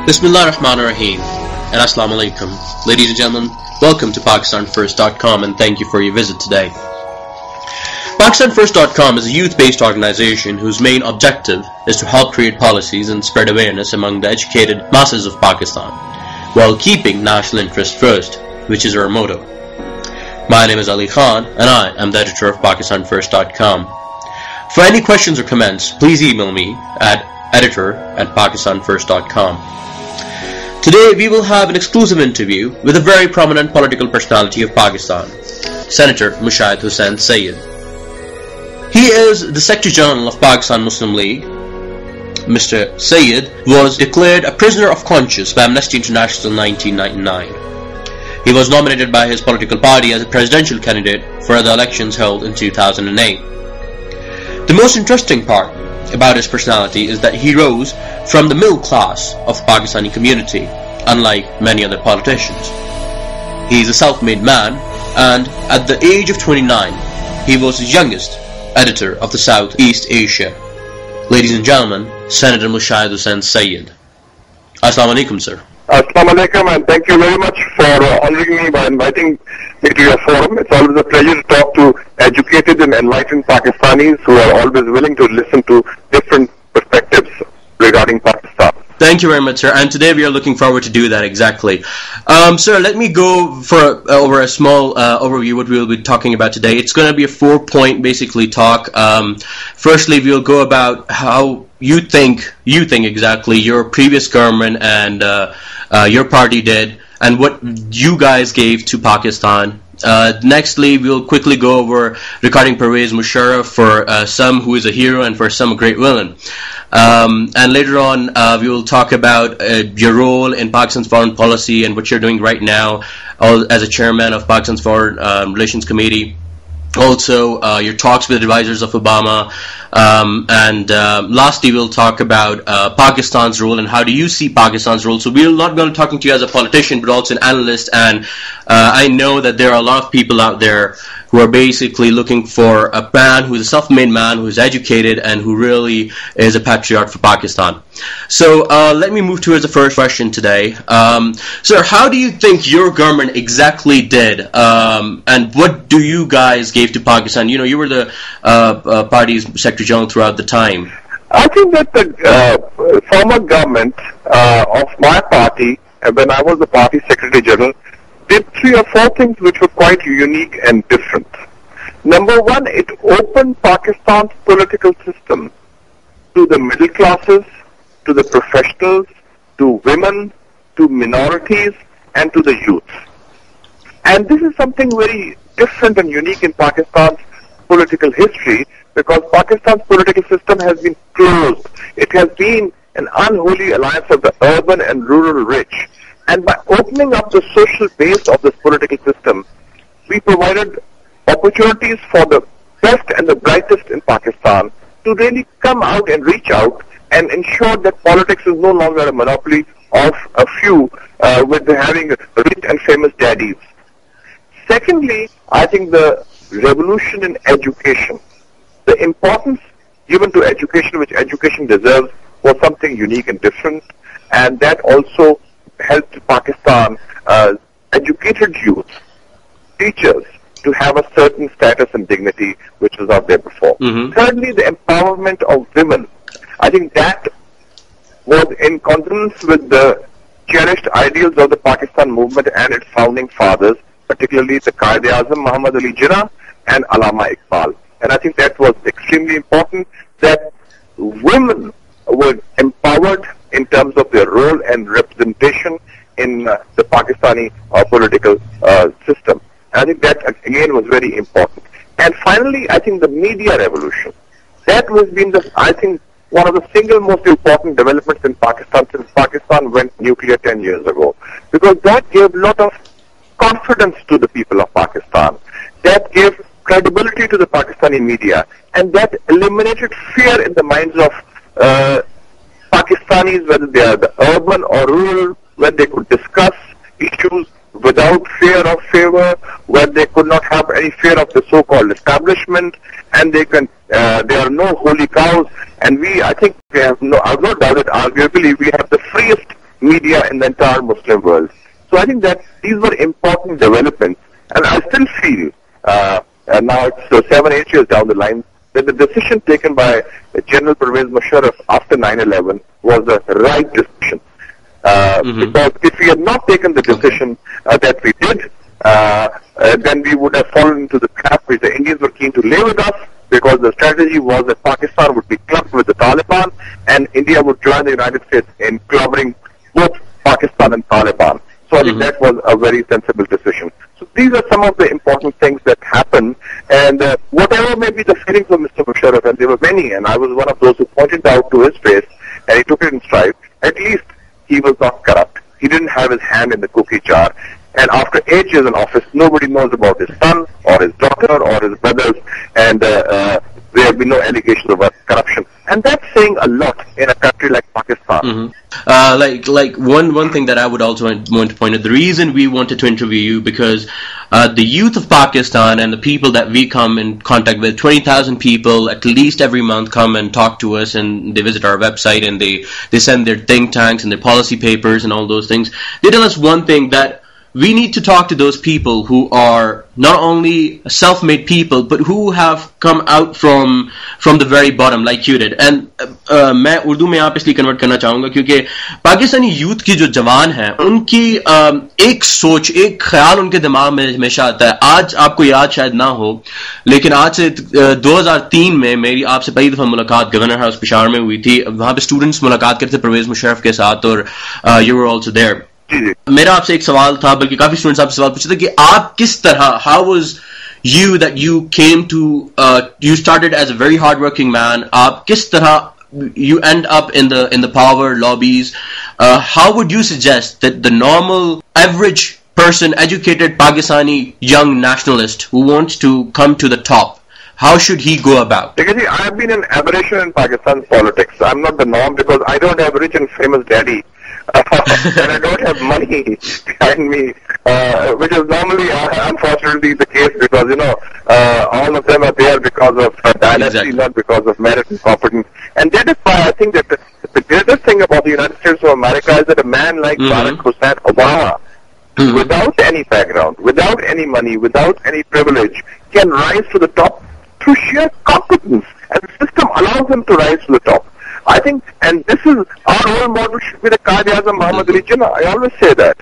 Bismillah ar-Rahman ar-Rahim and Assalamu alaikum. Ladies and gentlemen, welcome to PakistanFirst.com and thank you for your visit today. PakistanFirst.com is a youth-based organization whose main objective is to help create policies and spread awareness among the educated masses of Pakistan while keeping national interest first, which is our motto. My name is Ali Khan and I am the editor of PakistanFirst.com. For any questions or comments, please email me at editor@PakistanFirst.com. Today we will have an exclusive interview with a very prominent political personality of Pakistan, Senator Mushahid Hussain Syed. He is the Secretary General of Pakistan Muslim League. Mr. Syed was declared a prisoner of conscience by Amnesty International in 1999. He was nominated by his political party as a presidential candidate for the elections held in 2008. The most interesting part about his personality is that he rose from the middle class of the Pakistani community, unlike many other politicians. He is a self-made man, and at the age of 29, he was the youngest editor of the Southeast Asia. Ladies and gentlemen, Senator Mushahid Hussain Syed. Assalamu alaikum, sir. Assalamu alaikum, and thank you very much for honoring me by inviting me to your forum. It's always a pleasure to talk to educated and enlightened Pakistanis who are always willing to listen to different perspectives regarding Pakistan. Thank you very much, sir. And today we are looking forward to do that exactly. Sir, let me go over a small overview what we will be talking about today. It's going to be a 4-point basically talk. Firstly, we'll go about how you think exactly your previous government and your party did, and what you guys gave to Pakistan. Nextly, we'll quickly go over regarding Pervez Musharraf, for some who is a hero and for some a great villain. And later on, we will talk about your role in Pakistan's foreign policy and what you're doing right now as a chairman of Pakistan's Foreign Relations Committee. Also, your talks with advisors of Obama, and lastly, we'll talk about Pakistan's role and how do you see Pakistan's role. So we're not going to be talking to you as a politician, but also an analyst, and I know that there are a lot of people out there who are basically looking for a man who's a self-made man, who's educated, and who really is a patriot for Pakistan. So let me move towards the first question today. Sir, how do you think your government exactly did, and what do you guys give to Pakistan? You know, you were the party's Secretary General throughout the time. I think that the former government of my party, when I was the party Secretary General, did 3 or 4 things which were quite unique and different. Number one, it opened Pakistan's political system to the middle classes, to the professionals, to women, to minorities, and to the youth. And this is something very different and unique in Pakistan's political history, because Pakistan's political system has been closed. It has been an unholy alliance of the urban and rural rich. And by opening up the social base of this political system, we provided opportunities for the best and the brightest in Pakistan to really come out and reach out and ensure that politics is no longer a monopoly of a few with having rich and famous daddies. Secondly, I think the revolution in education, the importance given to education, which education deserves, was something unique and different, and that also helped Pakistan educated youth, teachers, to have a certain status and dignity which was not there before. Thirdly, the empowerment of women. I think that was in consonance with the cherished ideals of the Pakistan movement and its founding fathers, particularly the Quaid-e-Azam Muhammad Ali Jinnah and Allama Iqbal. And I think that was extremely important, that women were empowered in terms of their role and representation in the Pakistani political system. And I think that, again, was very important. And finally, I think the media revolution. That has been, I think, one of the single most important developments in Pakistan since Pakistan went nuclear 10 years ago. Because that gave a lot of confidence to the people of Pakistan. That gave credibility to the Pakistani media. And that eliminated fear in the minds of Pakistanis, whether they are the urban or rural, where they could discuss issues without fear of favor, where they could not have any fear of the so-called establishment, and there are no holy cows. And I think we have no doubt that arguably we have the freest media in the entire Muslim world. So I think that these were important developments, and I still feel, and now it's 7-8 years down the line, that the decision taken by General Pervez Musharraf after 9/11 was the right decision. Because if we had not taken the decision that we did, then we would have fallen into the trap which the Indians were keen to lay with us, because the strategy was that Pakistan would be clubbed with the Taliban and India would join the United States in clobbering both Pakistan and Taliban. So I think that was a very sensible decision. So these are some of the important things that happened, and whatever may be the feelings of Mr. Musharraf, and there were many, and I was one of those who pointed out to his face, and he took it in stride, at least he was not corrupt. He didn't have his hand in the cookie jar. And after 8 years in office, nobody knows about his son or his daughter or his brothers, and there have been no allegations of corruption. And that's saying a lot in a country like Pakistan. Like one thing that I would also want to point out, the reason we wanted to interview you, because the youth of Pakistan and the people that we come in contact with, 20,000 people at least every month come and talk to us, and they visit our website, and they send their think tanks and their policy papers and all those things. They tell us one thing, that we need to talk to those people who are not only self-made people, but who have come out from the very bottom, like you did. And मैं उर्दू में आप इसलिए convert करना चाहूंगा क्योंकि Pakistani youth की जो जवान हैं, उनकी एक सोच, एक ख्याल उनके दिमाग में हमेशा आता है. आज आपको याद शायद ना हो, लेकिन आज से 2003 में मेरी आपसे पहली दफा मुलाकात गवर्नर हाउस पेशावर में हुई थी. वहां पे स्टूडेंट्स मुलाकात करते थे परवेज मुशर्रफ के साथ, और यू वर आल्सो देयर. मेरा आपसे एक सवाल था, बल्कि काफी स्टूडेंट्स आपसे सवाल पूछते थे कि आप किस तरह, how was you that you came to, you started as a very hard-working man, आप किस तरह you end up in the power lobbies? How would you suggest that the normal average person, educated Pakistani young nationalist who wants to come to the top, how should he go about? Because see, I have been an aberration in Pakistan's politics. I'm not the norm because I don't have rich and famous daddy. And I don't have money behind me, which is normally, unfortunately, the case, because, all of them are there because of dynasty, not because of merit and competence. And that is why I think that the greatest thing about the United States of America is that a man like Barack Hussein Obama, without any background, without any money, without any privilege, can rise to the top through sheer competence. And the system allows him to rise to the top. I think, and this is, our role model should be the Qaid-e-Azam Muhammad Ali Jinnah. I always say that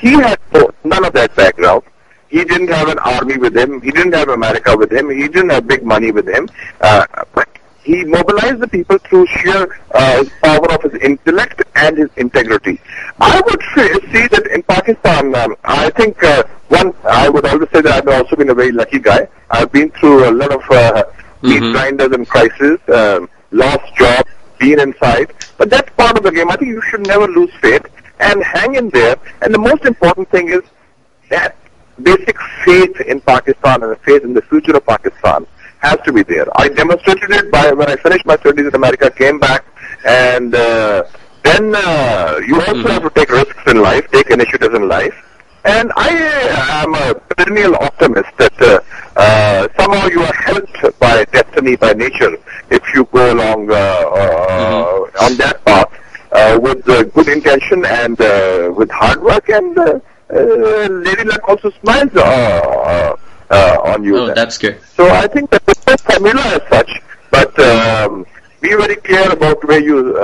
he had none of that background. He didn't have an army with him. He didn't have America with him. He didn't have big money with him. But he mobilized the people through sheer power of his intellect and his integrity. I would see that in Pakistan, I think, I would always say that I've also been a very lucky guy. I've been through a lot of meat grinders and crises, lost jobs, been inside, but that's part of the game. I think you should never lose faith and hang in there. And the most important thing is that basic faith in Pakistan and the faith in the future of Pakistan has to be there. I demonstrated it when I finished my studies in America, came back, and then you also have to take risks in life, take initiatives in life. And I am a perennial optimist that somehow you are helped by destiny, by nature, if you go along on that path with good intention and with hard work, and Lady Luck also smiles on you. Oh, that's good. So I think that there's no formula as such, but be very clear about where you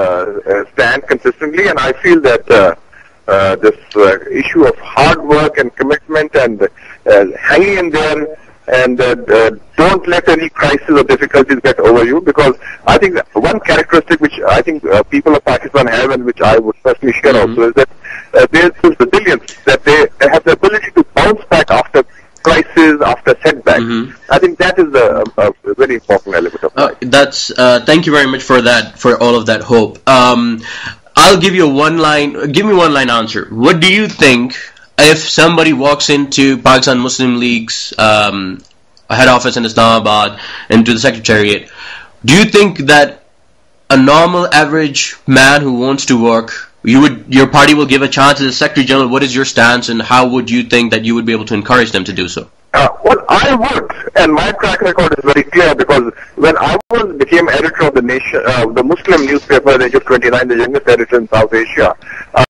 stand consistently, and I feel that this issue of hard work and commitment and hanging in there, and don't let any crisis or difficulties get over you, because I think one characteristic which I think people of Pakistan have, and which I would personally share also, is that there's this resilience, that they have the ability to bounce back after crisis, after setbacks. I think that is a very important element of life. Thank you very much for that, for all of that hope. I'll give you give me one line answer. What do you think if somebody walks into Pakistan Muslim League's head office in Islamabad, into the secretariat? Do you think that a normal average man who wants to work, your party will give a chance as a Secretary General? What is your stance, and how would you think that you would be able to encourage them to do so? Well, I would, and my track record is very clear, because when I became editor of the Muslim newspaper at the age of 29, the youngest editor in South Asia,